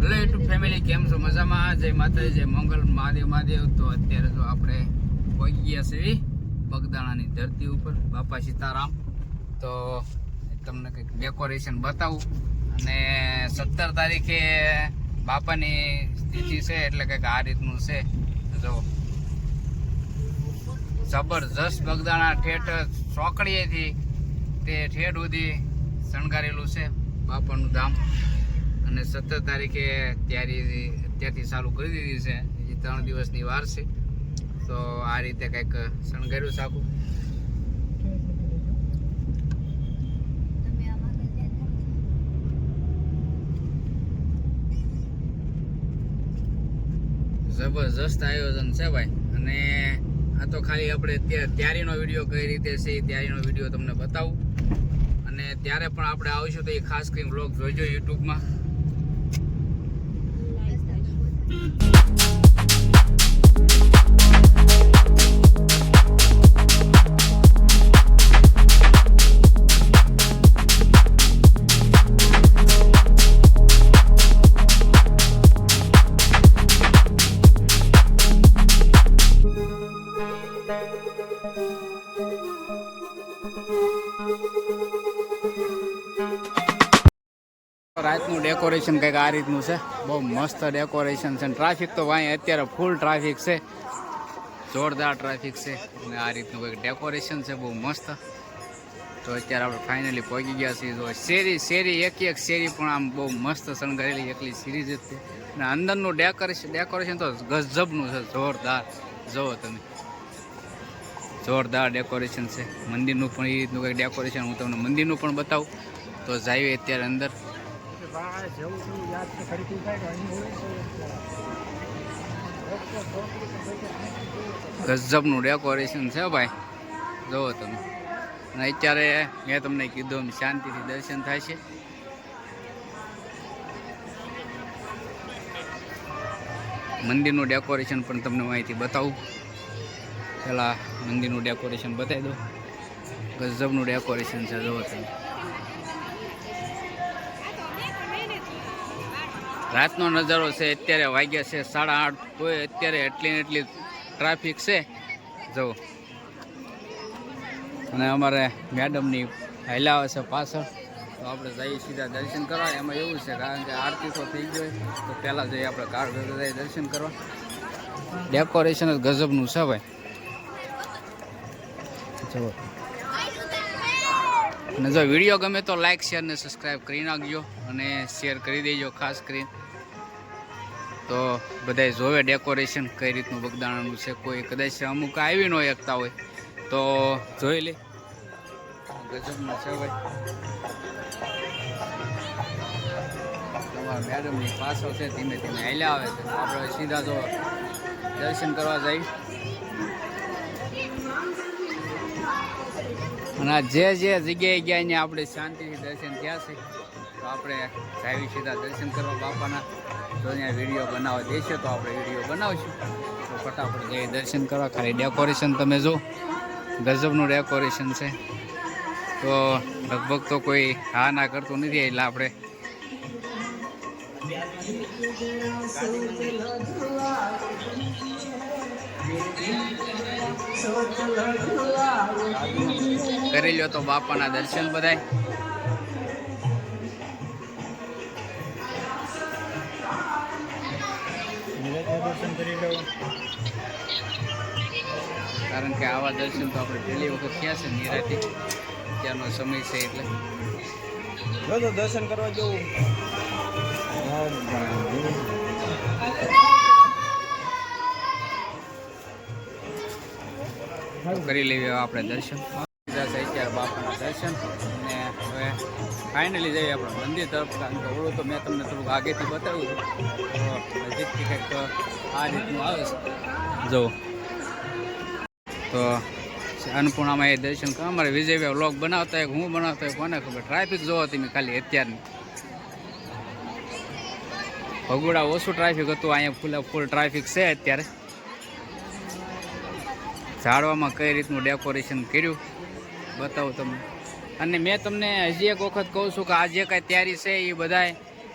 Hello YouTube family, કેમ છો? મજામાં? જય માતાજી, જય મંગલ, મહાદેવ મહાદેવ. તો અત્યારે જો આપણે પહોંચી ગયા છે બગદાણાની ધરતી ઉપર, બાપા સીતારામ. તો તમને કંઈક ડેકોરેશન બતાવું. અને 17 તારીખે બાપાની તિથિ છે, એટલે કંઈક આ રીતનું છે. જો જબરજસ્ત બગદાણા ઠેઠ ચોકડીએથી તે ઠેઠ સુધી શણગારેલું છે બાપાનું ધામ. અને 17 તારીખે ત્યારથી ચાલુ કરી દીધી છે. હજી 3 દિવસની વાર છે. તો આ રીતે કંઈક શણગાર્યું છે આખું. જબરજસ્ત આયોજન છે ભાઈ. અને આ તો ખાલી આપણે તૈયારીનો વિડીયો કઈ રીતે છે એ તૈયારીનો વિડીયો તમને બતાવું. અને ત્યારે પણ આપણે આવીશું તો એ ખાસ કરીને વ્લોગ જોઈજો યુટ્યુબમાં. રાતનું ડેકોરેશન કંઈક આ રીતનું છે. બહુ મસ્ત ડેકોરેશન છે. ટ્રાફિક તો અહીં અત્યારે ફૂલ ટ્રાફિક છે, જોરદાર ટ્રાફિક છે. અને આ રીતનું કંઈક ડેકોરેશન છે, બહુ મસ્ત. તો અત્યારે આપણે ફાઇનલી પહોંચી ગયા છીએ. તો શેરી એક શેરી પણ આમ બહુ મસ્ત શણગારેલી એકલી સિરીઝ જ છે. અને અંદરનું ડેકોરેશન તો ગજબનું છે, જોરદાર. જુઓ તમે, જોરદાર ડેકોરેશન છે. મંદિરનું પણ એ રીતનું કંઈક ડેકોરેશન હું તમને મંદિરનું પણ બતાવું. તો જઈએ અત્યારે અંદર. ગજબનું ડેકોરેશન છે ભાઈ, જુઓ તમે. અને અત્યારે મેં તમને કીધું એમ શાંતિથી દર્શન થાય છે. મંદિરનું ડેકોરેશન પણ તમને માહિતી બતાવું. પેલા મંદિરનું ડેકોરેશન બતાવી દો. ગજબનું ડેકોરેશન છે, જુઓ તમે. રાતનો નજારો છે. અત્યારે વાગ્યા છે 8:30. તોય અત્યારે એટલી ટ્રાફિક છે, જુઓ. અને અમારે મેડમની હાલ્યા છે પાછળ. તો આપણે જઈએ સીધા દર્શન કરવા. એમાં એવું છે, કારણ કે આરતી તો થઈ ગઈ, તો પહેલાં જઈએ આપણે કાર ભેગા જઈએ દર્શન કરવા. ડેકોરેશન જ ગજબનું છે ભાઈ, જુઓ. અને જો વિડીયો ગમે તો લાઈક, શેર ને સબસ્ક્રાઈબ કરી નાખજો. અને શેર કરી દેજો ખાસ કરીને. તો બધાય જોવે ડેકોરેશન કઈ રીતનું બગદાણાનું છે. કોઈ કદાચ અમુક આવી ન એકતા હોય તો જોઈ લે. ગજબનું છે ભાઈ. તમારા મેડમની પાછળ છે, ધીમે ધીમે હાલ્યા આવે છે. આપણે સીધા જો દર્શન કરવા જઈએ. અને જે જગ્યાએ ગયા અહીંયા આપણે શાંતિથી દર્શન થયા છે. તો આપણે જાવી સીધા દર્શન કરવા બાપાના. તો અહીંયા વિડીયો બનાવવા દેશે તો આપણે વિડીયો બનાવશું. તો ફટાફટ જઈએ દર્શન કરવા. ખાલી ડેકોરેશન તમે જો, ગજબનું ડેકોરેશન છે. તો લગભગ તો કોઈ હા ના કરતું નથી, એટલે આપણે કરી લ્યો તો બાપાના દર્શન બધાય. કારણ કે આવા દર્શન તો આપણે પહેલી વખત થયા છે નિરાથી. ત્યારનો સમય છે એટલે દર્શન કરવા જવું. કરી લેવી આપણે દર્શન. અત્યારે બાપાના દર્શન. અને હવે ફાઇનલી જઈએ આપણે મંદિર તરફ. કારણ કે ઓળું તો મેં તમને થોડુંક આગેથી બતાવ્યું હતું. તો નજીકથી કંઈક આ રીતનું આવે છે, જો. તો અન્નપૂર્ણામાં એ દર્શન કરવા અમારે વિજયભાઈ વ્લોગ બનાવતા હોય, હું બનાવતા હોય, કોને ખબર. ટ્રાફિક જોવો તમે ખાલી અત્યારની. ભગોડા ઓછું ટ્રાફિક હતું, અહીંયા ફૂલ ટ્રાફિક છે અત્યારે. ઝાડવામાં કઈ રીતનું ડેકોરેશન કર્યું બતાવું તમને. અને મેં તમને હજી એક વખત કહું છું કે આ જે કાંઈ તૈયારી છે એ બધાય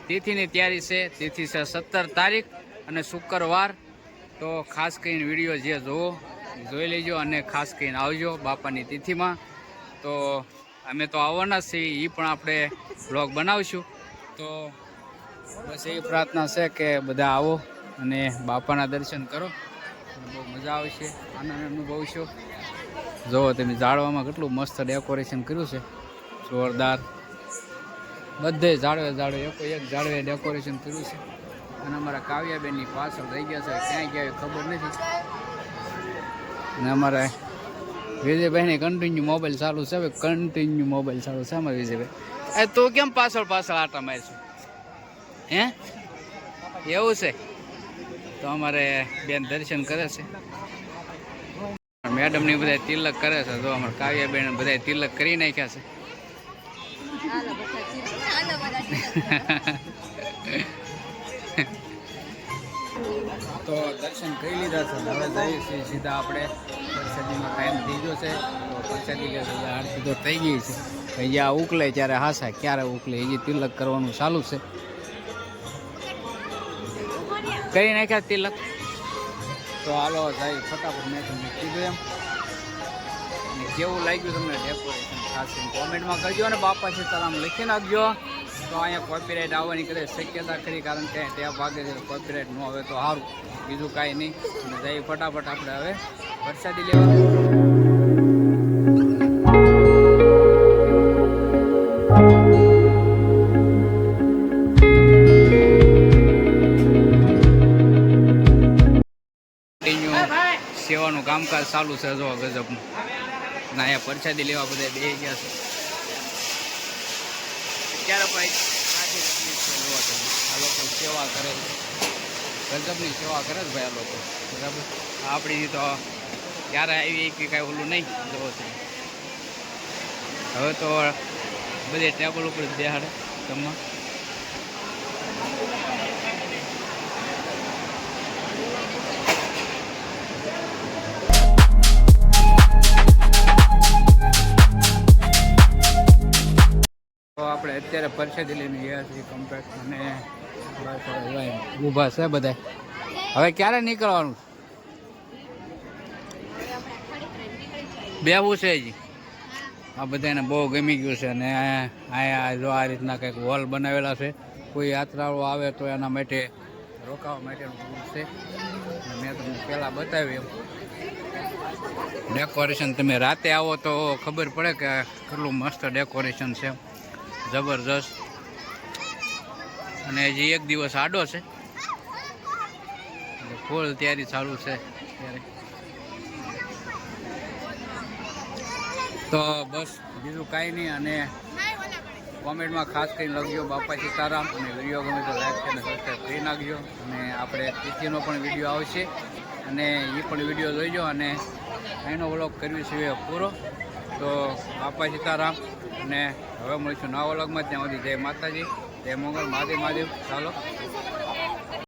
તિથિની તૈયારી છે. તિથિ છે 17 તારીખ અને શુક્રવાર. તો ખાસ કરીને વિડીયો જે જોવો જોઈ લેજો અને ખાસ કરીને આવજો બાપાની તિથિમાં. તો અમે તો આવવાના જ છીએ, એ પણ આપણે બ્લોગ બનાવશું. તો બસ એવી પ્રાર્થના છે કે બધા આવો અને બાપાના દર્શન કરો. બહુ મજા આવશે, આનંદ અનુભવશો. જુઓ તમે ઝાડવામાં કેટલું મસ્ત ડેકોરેશન કર્યું છે, જોરદાર. બધે ઝાડવે એક ઝાડવે ડેકોરેશન કર્યું છે. અને અમારા કાવ્યાબેનની પાછળ રહી ગયા છે, ક્યાંય ક્યાંય ખબર નથી. અને અમારા વિજયભાઈને કન્ટિન્યુ મોબાઈલ ચાલુ છે. હવે કન્ટિન્યુ મોબાઈલ ચાલુ છે અમારે વિજયભાઈ. એ તું કેમ પાછળ આટા મારશું? હે, એવું છે? તો અમારે બેન દર્શન કરે છે. મેડમ ની બધા તિલક કરે છે. જો અમારે કાવ્યાબેન બધા તિલક કરી નાખ્યા છે. તો દર્શન કરી લીધા છે. હવે જઈએ છીએ સીધા આપણે પ્રસાદીનો ટાઈમ થઈ ગયો છે. તો પ્રસાદી આરતી તો થઈ ગઈ છે. અહીંયા ઉકલે ત્યારે હાસા ક્યારે ઉકલે એ તિલક કરવાનું ચાલુ છે. કરી નાખ્યા તિલક. તો હાલો જાય ફટાફટ. મેં તમને કીધું એમ. અને કેવું લાગ્યું તમને ડેકોરેશન ખાસ કોમેન્ટમાં કરજો અને બાપા સીતારામ લખી નાખજો. તો અહીંયા કોપીરાઇટ આવવાની કદાચ શક્યતા ખરી, કારણ કે ત્યાં ભાગે છે કોપીરાઇટ ન આવે તો સારું, બીજું કાંઈ નહીં. અને જઈએ ફટાફટ આપણે હવે વરસાદી લેવા. સેવાનું કામકાજ ચાલુ છે. જો ગજબનું. અને અહીંયા પ્રસાદી લેવા બધા બે ગયા છે. ક્યારે ભાઈ આ લોકો સેવા કરે છે, ગજબની સેવા કરે છે ભાઈ આ લોકો. બરાબર, આપણી તો ક્યારે આવી કે કાંઈ ઓલું નહીં. જોવો છે હવે તો બધે ટેબલ ઉપર બેહાડે જમવા. આપણે અત્યારે પ્રસાદી લઈને ગયા છીએ કમ્પ્લેટ. અને ઊભા છે બધા. હવે ક્યારે નીકળવાનું? બેવું છે હજી. આ બધાને બહુ ગમી ગયું છે. અને અહીંયા જો આ રીતના કંઈક હોલ બનાવેલા છે. કોઈ યાત્રાળુ આવે તો એના માટે રોકાવા માટેનું રૂમ છે. મેં તમને પહેલાં બતાવ્યું એમ ડેકોરેશન. તમે રાતે આવો તો ખબર પડે કે કેટલું મસ્ત ડેકોરેશન છે, જબરજસ્ત. અને હજી એક દિવસ આડો છે, ફૂલ તૈયારી ચાલુ છે ત્યારે. તો બસ બીજું કાંઈ નહીં. અને કોમેન્ટમાં ખાસ કરીને લખજો બાપા સીતારામ. અને વિડીયો ગમે તો લાઈક અને સબસ્ક્રાઈબ કરી નાખજો. અને આપણે તિથિનો પણ વિડીયો આવશે, અને એ પણ વિડીયો જોઈજો. અને એનો વ્લોગ કરવી છે પૂરો. તો બાપા સીતારામ. અને હવે મળીશું નવા વ્લોગમાં. ત્યાં સુધી જય માતાજી, જય મંગળ, મહાદેવ મહાદેવ. ચાલો.